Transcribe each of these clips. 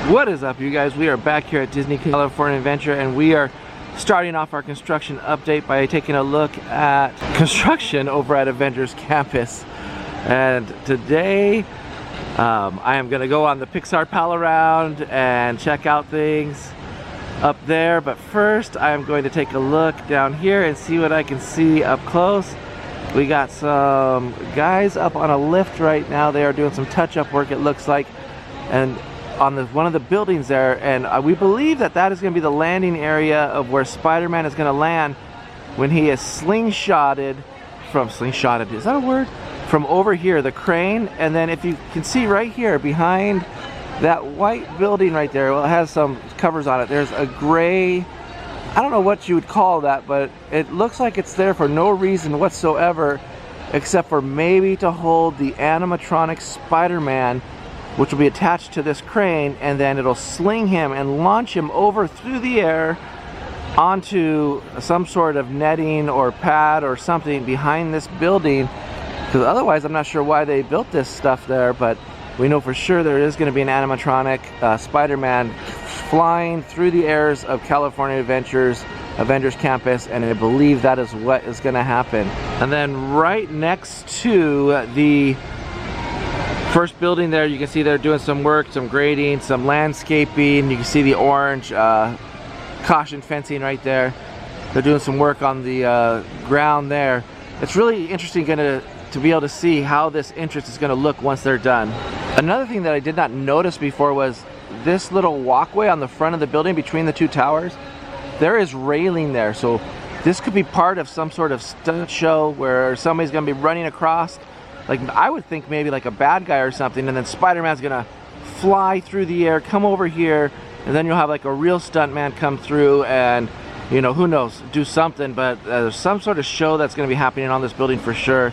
What is up, you guys? We are back here at Disney California Adventure, and we are starting off our construction update by taking a look at construction over at Avengers Campus. And today I am going to go on the Pixar pal around and check out things up there, but first I am going to take a look down here and see what I can see up close. We got some guys up on a lift right now. They are doing some touch-up work, it looks like, and on one of the buildings there, and we believe that that is going to be the landing area of where Spider-Man is going to land when he is slingshotted is that a word? From over here, the crane. And then if you can see right here behind that white building right there, well, it has some covers on it, there's a gray, I don't know what you would call that, but it looks like it's there for no reason whatsoever except for maybe to hold the animatronic Spider-Man, which will be attached to this crane, and then it'll sling him and launch him over through the air onto some sort of netting or pad or something behind this building, because otherwise I'm not sure why they built this stuff there. But we know for sure there is going to be an animatronic Spider-Man flying through the airs of California Avengers Campus, and I believe that is what is going to happen. And then right next to the first building there, you can see they're doing some work, some grading, some landscaping. You can see the orange caution fencing right there. They're doing some work on the ground there. It's really interesting to be able to see how this entrance is going to look once they're done. Another thing that I did not notice before was this little walkway on the front of the building between the two towers. There is railing there, so this could be part of some sort of stunt show where somebody's going to be running across. Like, I would think maybe like a bad guy or something, and then Spider-Man's gonna fly through the air, come over here, and then you'll have like a real stuntman come through and, you know, who knows, do something. But there's some sort of show that's gonna be happening on this building for sure,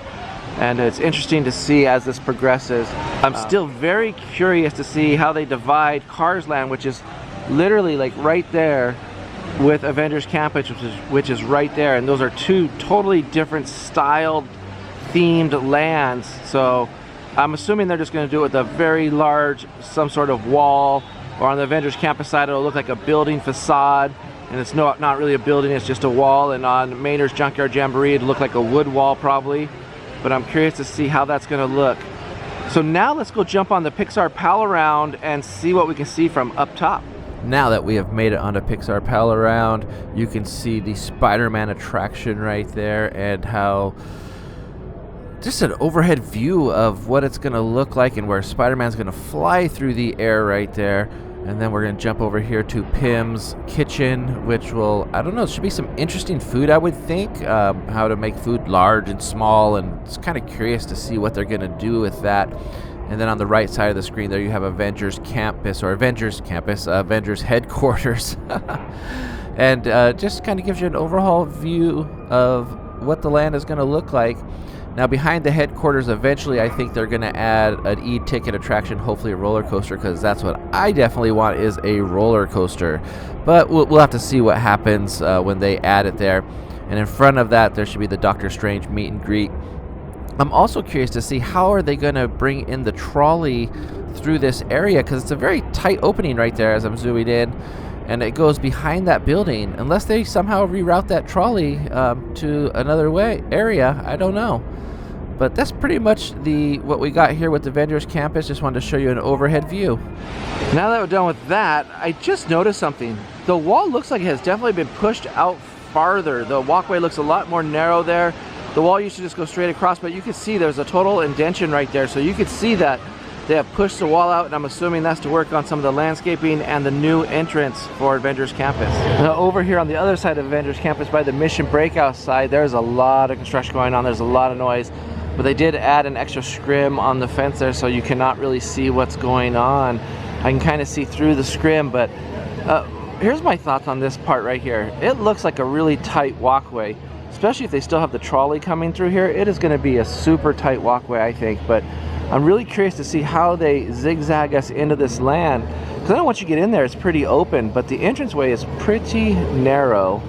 and it's interesting to see as this progresses. I'm still very curious to see how they divide Cars Land, which is literally like right there, with Avengers Campus, which is right there, and those are two totally different styled themed lands. So I'm assuming they're just going to do it with a very large, some sort of wall, or on the Avengers Campus side it'll look like a building facade, and it's not really a building, it's just a wall. And on Maynard's Junkyard Jamboree it'll look like a wood wall probably, but I'm curious to see how that's going to look. So now let's go jump on the Pixar pal around and see what we can see from up top. Now that we have made it onto Pixar pal around, you can see the Spider-Man attraction right there, and how just an overhead view of what it's going to look like and where Spider-Man's going to fly through the air right there. And then we're going to jump over here to Pym's Kitchen, which will, I don't know, it should be some interesting food, I would think. How to make food large and small, and it's kind of curious to see what they're going to do with that. And then on the right side of the screen there you have Avengers Campus, or Avengers Campus, Avengers Headquarters. And just kind of gives you an overall view of what the land is going to look like. Now behind the headquarters, eventually I think they're going to add an e-ticket attraction, hopefully a roller coaster, because that's what I definitely want, is a roller coaster. But we'll have to see what happens when they add it there. And in front of that there should be the Doctor Strange meet and greet. I'm also curious to see how are they going to bring in the trolley through this area, because it's a very tight opening right there as I'm zooming in, and it goes behind that building. Unless they somehow reroute that trolley to another area, I don't know. But that's pretty much what we got here with the Avengers Campus. Just wanted to show you an overhead view. Now that we're done with that, I just noticed something. The wall looks like it has definitely been pushed out farther. The walkway looks a lot more narrow there. The wall used to just go straight across, but you can see there's a total indention right there. So you can see that they have pushed the wall out, and I'm assuming that's to work on some of the landscaping and the new entrance for Avengers Campus. Now over here on the other side of Avengers Campus by the Mission Breakout side, there's a lot of construction going on. There's a lot of noise. But they did add an extra scrim on the fence there, so you cannot really see what's going on. I can kind of see through the scrim, but here's my thoughts on this part right here. It looks like a really tight walkway, especially if they still have the trolley coming through here. It is going to be a super tight walkway, I think, but I'm really curious to see how they zigzag us into this land, because I know once you get in there it's pretty open, but the entranceway is pretty narrow.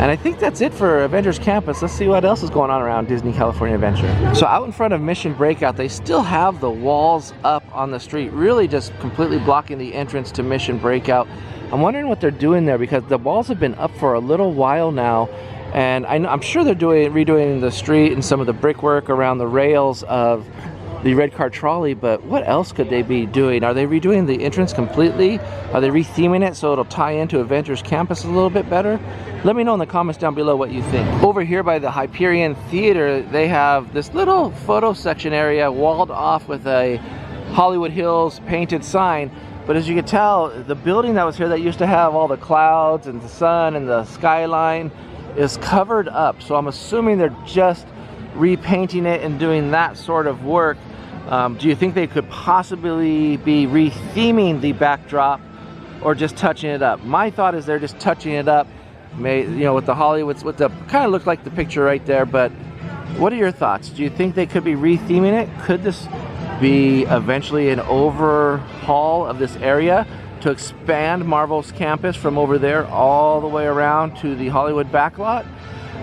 And I think that's it for Avengers Campus. Let's see what else is going on around Disney California Adventure. So out in front of Mission Breakout, they still have the walls up on the street, really just completely blocking the entrance to Mission Breakout. I'm wondering what they're doing there because the walls have been up for a little while now. And I'm sure they're redoing the street and some of the brickwork around the rails of the red car trolley, but what else could they be doing? Are they redoing the entrance completely? Are they retheming it so it'll tie into Avengers Campus a little bit better? Let me know in the comments down below what you think. Over here by the Hyperion Theater, they have this little photo section area walled off with a Hollywood Hills painted sign. But as you can tell, the building that was here that used to have all the clouds and the sun and the skyline is covered up. So I'm assuming they're just repainting it and doing that sort of work. Do you think they could possibly be retheming the backdrop or just touching it up? My thought is they're just touching it up, you know, with the Hollywoods, with the kind of look like the picture right there. But what are your thoughts? Do you think they could be retheming it? Could this be eventually an overhaul of this area to expand Marvel's campus from over there all the way around to the Hollywood backlot?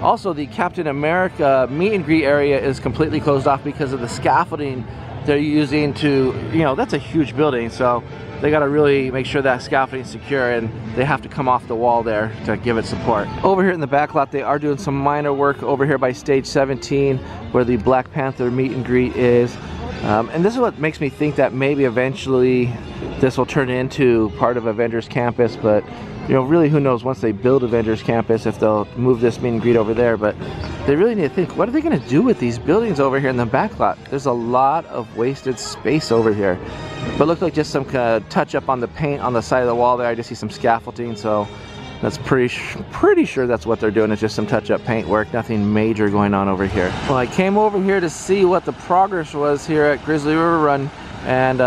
Also, the Captain America meet and greet area is completely closed off because of the scaffolding they're using to, you know, that's a huge building, so they got to really make sure that scaffolding is secure, and they have to come off the wall there to give it support. Over here in the back lot, they are doing some minor work over here by stage 17 where the Black Panther meet and greet is. And this is what makes me think that maybe eventually this will turn into part of Avengers Campus, but you know, really who knows once they build Avengers Campus if they'll move this meet and greet over there. But they really need to think, what are they going to do with these buildings over here in the back lot? There's a lot of wasted space over here. But look like just some kind of touch up on the paint on the side of the wall there. I just see some scaffolding, so that's pretty sure that's what they're doing. It's just some touch-up paint work, nothing major going on over here. Well, I came over here to see what the progress was here at Grizzly River Run, and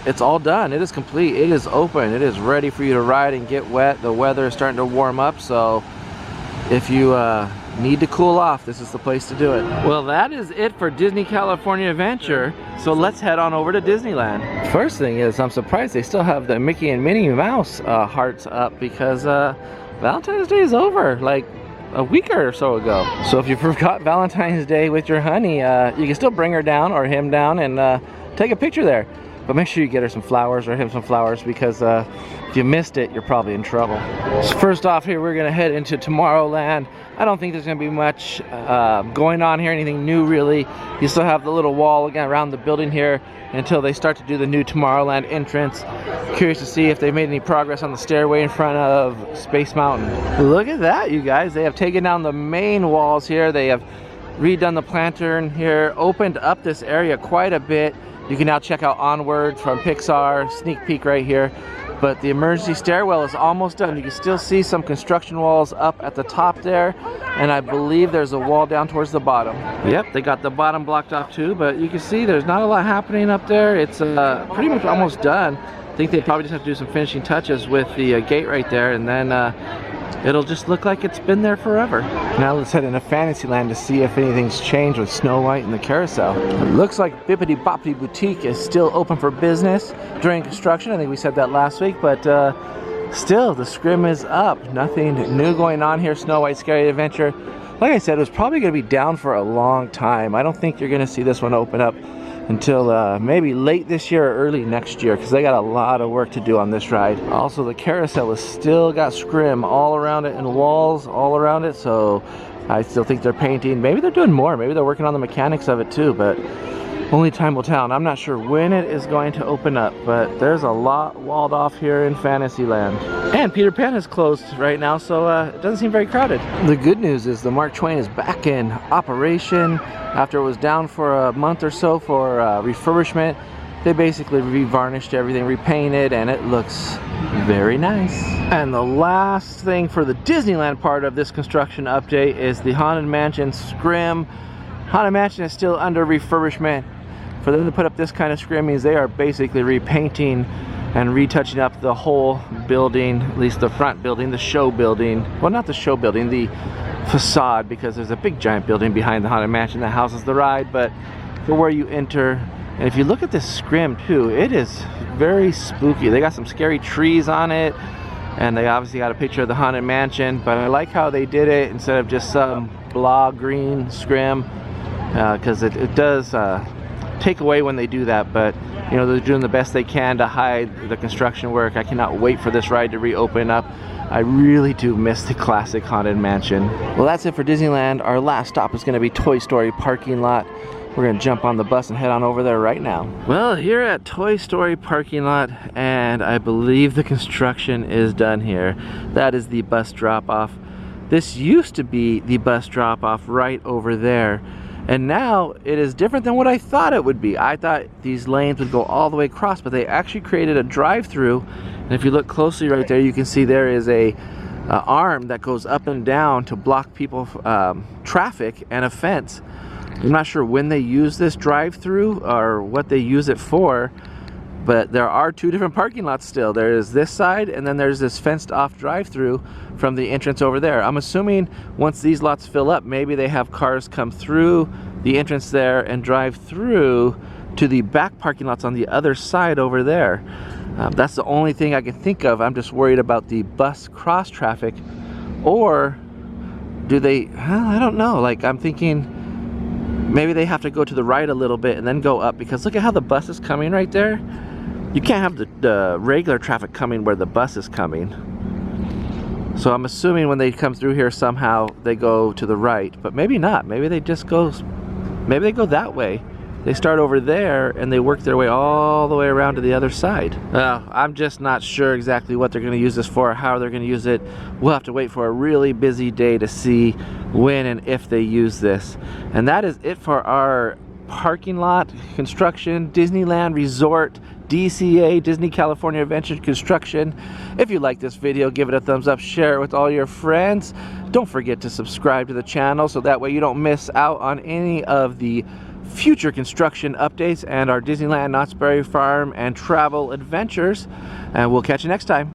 it's all done. It is complete. It is open. It is ready for you to ride and get wet. The weather is starting to warm up, so if you need to cool off, this is the place to do it. Well, that is it for Disney California Adventure, so let's head on over to Disneyland. First thing is, I'm surprised they still have the Mickey and Minnie Mouse hearts up because Valentine's Day is over like a week or so ago. So if you forgot Valentine's Day with your honey, you can still bring her down or him down and take a picture there. But make sure you get her some flowers or him some flowers, because if you missed it, you're probably in trouble. So first off here, we're gonna head into Tomorrowland. I don't think there's gonna be much going on here, anything new really. You still have the little wall again around the building here until they start to do the new Tomorrowland entrance. Curious to see if they made any progress on the stairway in front of Space Mountain. Look at that, you guys. They have taken down the main walls here. They have redone the planter here, opened up this area quite a bit. You can now check out Onward from Pixar, sneak peek right here. But the emergency stairwell is almost done. You can still see some construction walls up at the top there, and I believe there's a wall down towards the bottom. Yep, they got the bottom blocked off too, but you can see there's not a lot happening up there. It's pretty much almost done. I think they probably just have to do some finishing touches with the gate right there, and then it'll just look like it's been there forever. Now let's head into Fantasyland to see if anything's changed with Snow White and the carousel. It looks like Bippity Boppity Boutique is still open for business during construction. I think we said that last week, but still the scrim is up. Nothing new going on here. Snow White Scary Adventure, like I said, it was probably going to be down for a long time. I don't think you're going to see this one open up until maybe late this year or early next year, because they got a lot of work to do on this ride. Also, the carousel has still got scrim all around it and walls all around it, so I still think they're painting. Maybe they're doing more. Maybe they're working on the mechanics of it too, but only time will tell. And I'm not sure when it is going to open up, but there's a lot walled off here in Fantasyland. And Peter Pan is closed right now, so it doesn't seem very crowded. The good news is the Mark Twain is back in operation after it was down for a month or so for refurbishment. They basically re-varnished everything, repainted, and it looks very nice. And the last thing for the Disneyland part of this construction update is the Haunted Mansion scrim. Haunted Mansion is still under refurbishment. For them to put up this kind of scrim means they are basically repainting and retouching up the whole building, at least the front building, the show building. Well, not the show building, the facade, because there's a big giant building behind the Haunted Mansion that houses the ride, but for where you enter. And if you look at this scrim too, it is very spooky. They got some scary trees on it. and they obviously got a picture of the Haunted Mansion, but I like how they did it instead of just some blah green scrim, because it does take away when they do that, but you know, they're doing the best they can to hide the construction work. I cannot wait for this ride to reopen up. I really do miss the classic Haunted Mansion. Well, that's it for Disneyland. Our last stop is going to be Toy Story parking lot. We're going to jump on the bus and head on over there right now. Well, here at Toy Story parking lot, and I believe the construction is done here. That is the bus drop-off. This used to be the bus drop-off right over there. And now it is different than what I thought it would be. I thought these lanes would go all the way across, but they actually created a drive-through. And if you look closely right there, you can see there is a arm that goes up and down to block people, traffic, and a fence. I'm not sure when they use this drive-through or what they use it for, but there are two different parking lots still. There is this side, and then there's this fenced-off drive-through from the entrance over there. I'm assuming once these lots fill up, maybe they have cars come through the entrance there and drive through to the back parking lots on the other side over there. That's the only thing I can think of. I'm just worried about the bus cross traffic. Or do they, well, I don't know. Like, I'm thinking maybe they have to go to the right a little bit and then go up, because look at how the bus is coming right there. You can't have the regular traffic coming where the bus is coming. So I'm assuming when they come through here somehow they go to the right, but maybe not. Maybe they just go, maybe they go that way. They start over there and they work their way all the way around to the other side. I'm just not sure exactly what they're going to use this for, how they're going to use it. We'll have to wait for a really busy day to see when and if they use this. And that is it for our parking lot construction, Disneyland Resort, DCA, Disney California Adventure construction. If you like this video, give it a thumbs up, share it with all your friends. Don't forget to subscribe to the channel so that way you don't miss out on any of the future construction updates and our Disneyland, Knott's Berry Farm, and travel adventures. And we'll catch you next time.